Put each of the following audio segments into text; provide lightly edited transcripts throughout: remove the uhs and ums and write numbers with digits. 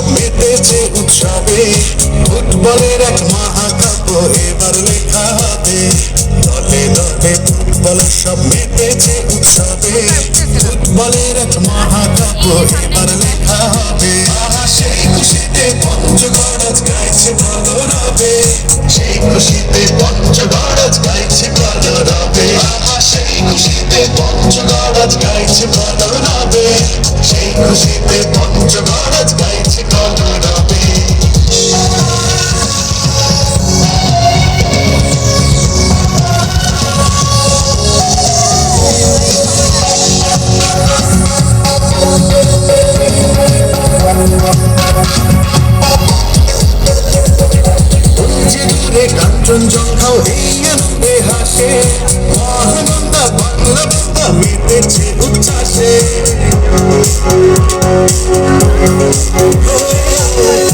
সব মেতেছে উৎসবে, ফুটবলের এক মহাকাব্য এবার লেখা হবে। দলে দলে ফুটবলের সব মেতেছে উৎসবে, ফুটবলের এক মহাকাব্য এবার লেখা হবে। আহা সেই খুশিতে পঞ্চগড় আজ গাইছে ভালো রবে, সেই খুশিতে পঞ্চগড় আজ গাইছে ভালো রবে। আহা সেই খুশিতে পঞ্চগড় আজ গাইছে ভালো রবে, সেই খুশিতে পঞ্চগড় আজ গাইছে ভালো রবে। কাঞ্চনজঙ্ঘাও এই আনন্দে হাসে, মহানন্দা বাংলা বাংলা মেতেছে উচ্ছ্বাসে।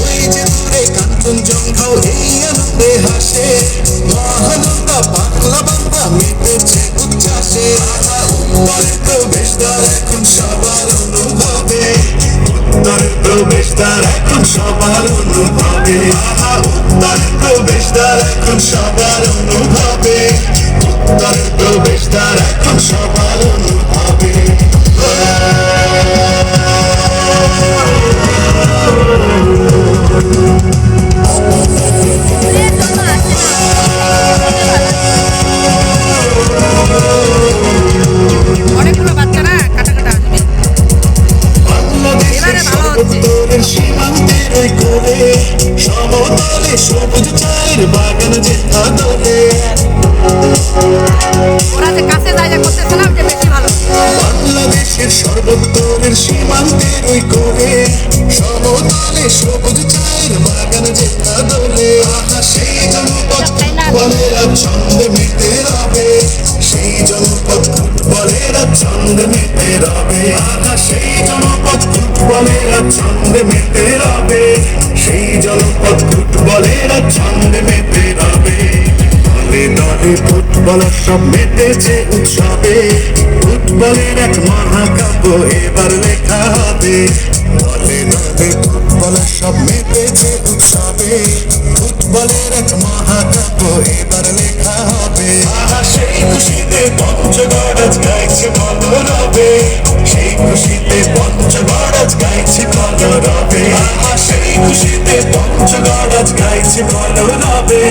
ওই যে দূরে কাঞ্চনজঙ্ঘাও এই আনন্দে হাসে, মহানন্দা বাংলা বাংলা মেতেছে উচ্ছ্বাসে। আহা উত্তরের প্রবেশদ্বার এখন সবার অনুভবে, উত্তরের প্রবেশদ্বার এখন সবার অনুভবে। আহা উত্তরের প্রবেশদ্বার এখন সবার অনুভবে, উত্তরের প্রবেশদ্বার এখন সবার অনুভবে। অনেকগুলো বাচ্চারা কাটা কাটা আসবে। বাংলাদেশের সর্বোত্তরের সীমান্তের ওই কোণে, সমতলে সবুজ চায়ের বাগান যে আদলে। ওরা যে কাছে জায়গা করতেছে না, যে বেশি ভালো। বাংলাদেশের সর্বোত্তরের সীমান্তের ওই কোণে, সমতলে সবুজ চায়ের বাগান যে আদলে। আহা সেই জনপদ ফুটবলের ছন্দে মেতে রবে, সেই জনপদ ফুটবলের ছন্দে মেতে রবে। আহা সেই জনপদ ফুটবলের ছন্দে মেতে রবে, সেই জনপদ ফুটবলের ছন্দে মেতে রবে। দলে দলে ফুটবলার সব মেতেছে উৎসবে, ফুটবলের এক মহাকাব্য এবার লেখা হবে। দলে দলে ফুটবলার সব মেতেছে উৎসবে, ফুটবলের এক মহাকাব্য এবার লেখা হবে। আহা সেই খুশিতে পঞ্চগড় আজ গাইছে ভালো রবে, সেই খুশিতে পঞ্চগড় আজ গাইছে ভালো রবে। আহা সেই খুশিতে পঞ্চগড় আজ গাইছে ভালো রবে,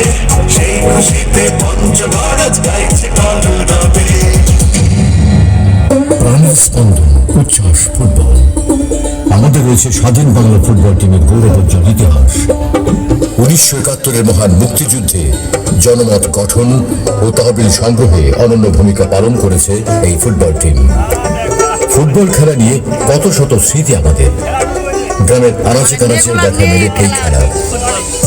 সেই খুশিতে পঞ্চগড় আজ গাইছে ভালো রবে। প্রাণের স্পন্দন, উচ্ছ্বাস ফুটবল। আমাদের রয়েছে স্বাধীন বাংলা ফুটবল টিমের গৌরবোজ্জ্বল ইতিহাস। 1971-এর মহান মুক্তিযুদ্ধে জনমত গঠন ও তহবিল সংগ্রহে অনন্য ভূমিকা পালন করেছে এই ফুটবল টিম। ফুটবল খেলা নিয়ে কত শত স্মৃতি আমাদের। গ্রামের আনাচে কানাচে দেখা মেলে এই খেলা।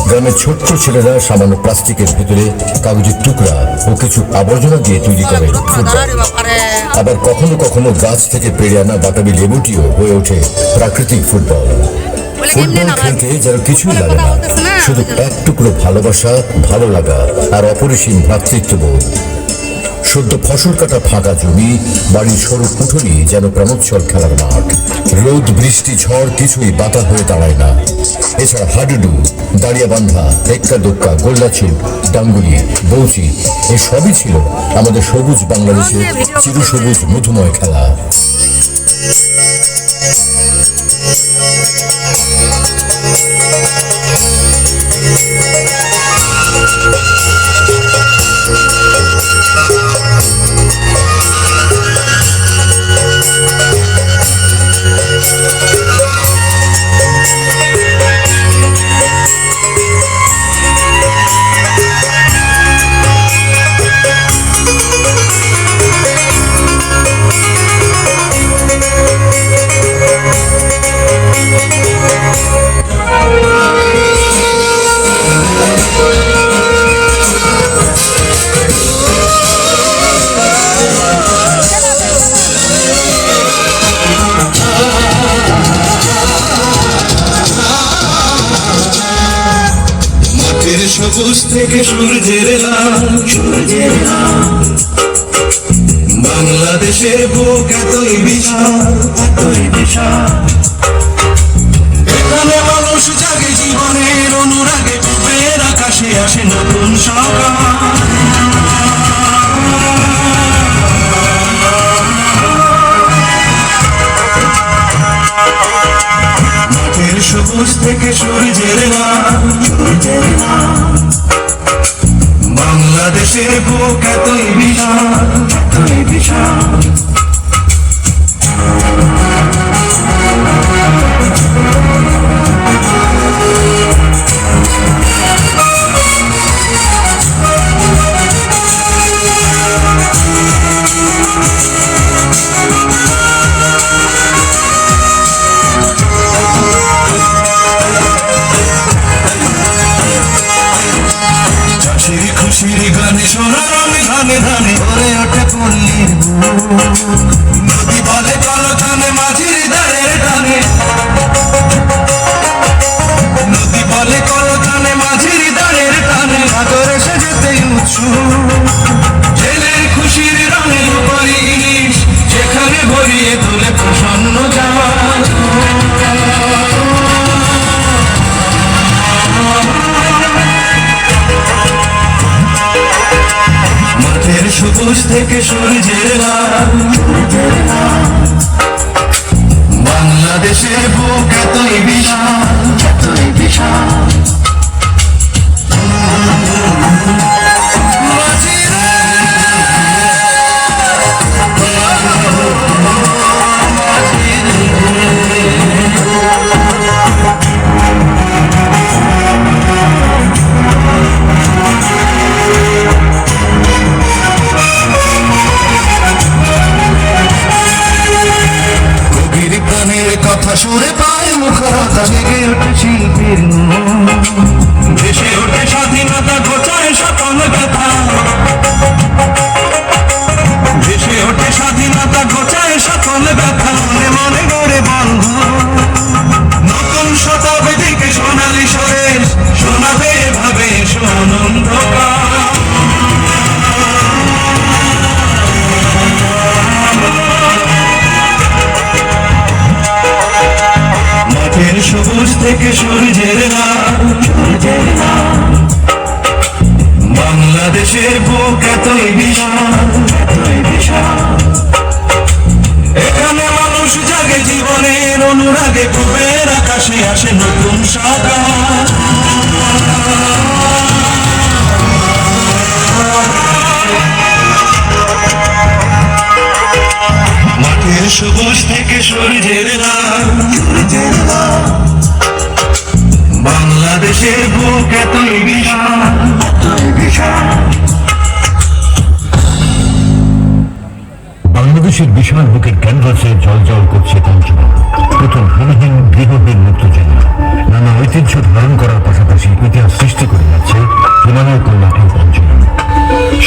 গ্রামের ছোট্ট ছেলেরা সামান্য প্লাস্টিকের ভেতরে কাগজের টুকরা ও কিছু আবর্জনা দিয়ে তৈরি করে ফুটবল। আবার কখনো কখনো গাছ থেকে পেড়ে আনা বাতাবি লেবুটিও হয়ে ওঠে প্রাকৃতিক ফুটবল। ফুটবল খেলতে যারা কিছুই লাগে না, শুধু এক টুকরো ভালোবাসা, ভালো লাগা আর অপরিসীম ভ্রাতৃত্ববোধ। সদ্য ফসল কাটা ফাঁকা জমি, বাড়ির সরু উঠোনি যেন প্রাণোচ্ছল খেলার মাঠ। রোদ বৃষ্টি ঝড় কিছুই বাধা হয়ে দাঁড়ায় না। এছাড়া হাডুডু, দাঁড়িয়া বান্ধা, এক্কা দোক্কা, গোল্লাছুট, ডাঙ্গুলি, বৌচি এসবই ছিল আমাদের সবুজ বাংলাদেশের চিরসবুজ মধুময় খেলা। সবুজ থেকে সূর্যের বাংলাদেশের বুক এতই বিশাল, এখানে মানুষ জীবনের অনুরাগে ডুবের আকাশে আসে নতুন সকাল। মাঠের সবুজ থেকে সূর্যের লাল, বাংলাদেশের বুক এতই বিশাল, এতই বিশাল। খুশির গানে সোনার ধানে ধানে ভরে ওঠে পল্লীর বুক। নদী বলে কলতানে মাঝির ধারের টানে, নদী বলে কলতানে মাঝির ধারের টানে, সাগর এসে যেতে উৎসুক। জেলের খুশির রঙে রূপালী ইলিশ যেখানে ভরিয়ে তোলে প্রসন্ন জামাল। মাঠের সবুজ থেকে সূর্যের লাল, বাংলাদেশের বুক এতই বিশাল, এতই বিশাল। কথা সুরে পায় মুখরতা, জেগে ওঠে শিল্পীর মন। দেশে ওঠে স্বাধীনতা, ঘোচায় সকল ব্যথা। দেশে ওঠে স্বাধীনতা, ঘোচায় সকল ব্যথা। মনে মনে গড়ে বন্ধন, নতুন শতাব্দীকে সোনালি সরে শোনাবে ভাবে সুনন্দকার। মাঠের সবুজ থেকে সূর্যের লাল, বাংলাদেশের বুক এতই বিশাল, এতই বিশাল। এখানে মানুষ জাগে জীবনের অনুরাগে, পূবের আকাশে আসে নতুন সকাল। মাঠের সবুজ থেকে সূর্যের লাল, বাংলাদেশের বুক এতই বিশাল, এতই বিশাল। বাংলাদেশের বিশাল বুকের ক্যানভাসে জল করছে কঞ্চনা। প্রথম ভূমিহীন গৃহহীন মুক্তযোদ্ধা নানা ঐতিহ্য ধারণ করার পাশাপাশি ইতিহাস সৃষ্টি করে যাচ্ছে হিমালয় কন্যা এই কঞ্চনা।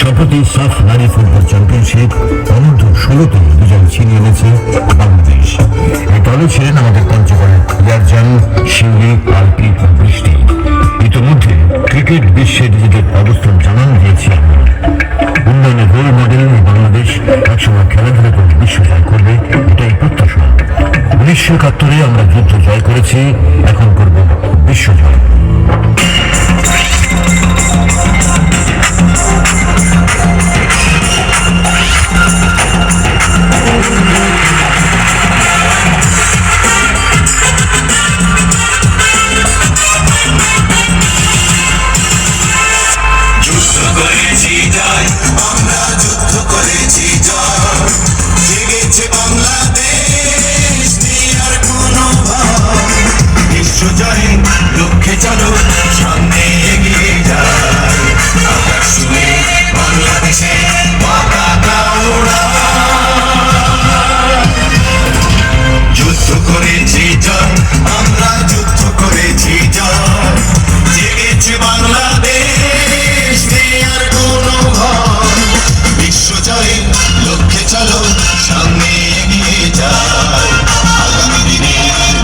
সম্প্রতি সাফ নারী ফুটবল চ্যাম্পিয়নশিপ অনূর্ধ্ব 16-তে বিজয় ছিনিয়ে এনেছে বাংলাদেশ। এই দলে ছিলেন আমাদের পঞ্চগড়ের ইয়ারজান, শিউলি, আলপি ও বৃষ্টি। ইতিমধ্যে ক্রিকেট বিশ্বে নিজেদের অবস্থান জানান দিয়েছে আমরা। উন্নয়নের রোল মডেল বাংলাদেশ একসময় খেলাধুলা করে বিশ্ব জয় করবে, এটাই প্রত্যাশা। 1971-এ আমরা যুদ্ধ জয় করেছি, এখন করব বিশ্ব জয়। লক্ষ্যে চলো সামনে এগিয়ে যায়, আকাশ ছুঁয়ে বাংলাদেশে পতাকা ওড়ায়। যুদ্ধ করেছি জয়, আমরা যুদ্ধ করেছি জয়, জেগেছে বাংলাদেশ, নেই আর কোনো ভয়। বিশ্ব জয়ে লক্ষ্যে চলো সামনে এগিয়ে যায়, আগামী দিনে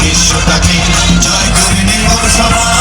বিশ্বটাকে জয় করে নেব সবাই।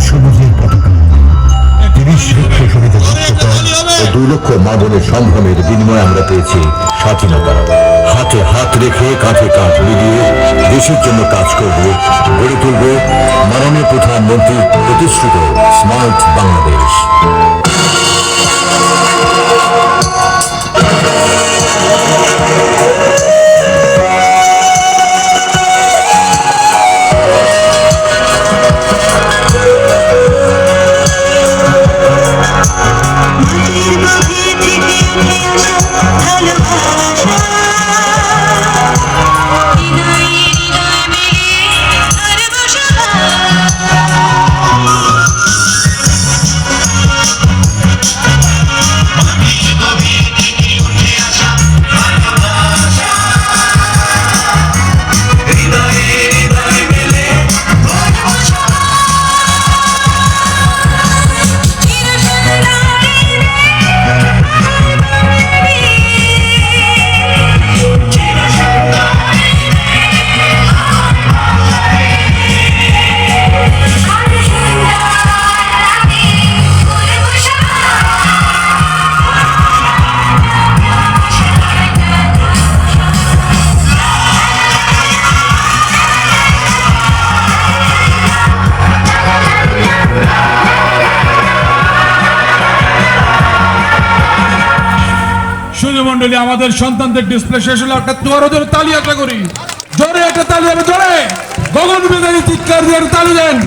সবুজের পতাকা 30 লক্ষ শহীদের রক্তপাত ও 2 লক্ষ মা বোনের সম্ভ্রমের বিনিময়ে আমরা পেয়েছি স্বাধীনতা। হাতে হাত রেখে কাঁধে কাঁধ মিলিয়ে দেশের জন্য কাজ করব, গড়ে তুলব মাননীয় প্রধানমন্ত্রীর প্রতিশ্রুত স্মার্ট বাংলাদেশ। মন্ডলী, আমাদের সন্তানদের ডিসপ্লে শেষ হলো। একটা দুয়ারো জোরে তালি আশা করি, জোরে একটা তালি হবে, জোরে গগন বেদারি চিৎকার দিয়ে তালি দেন।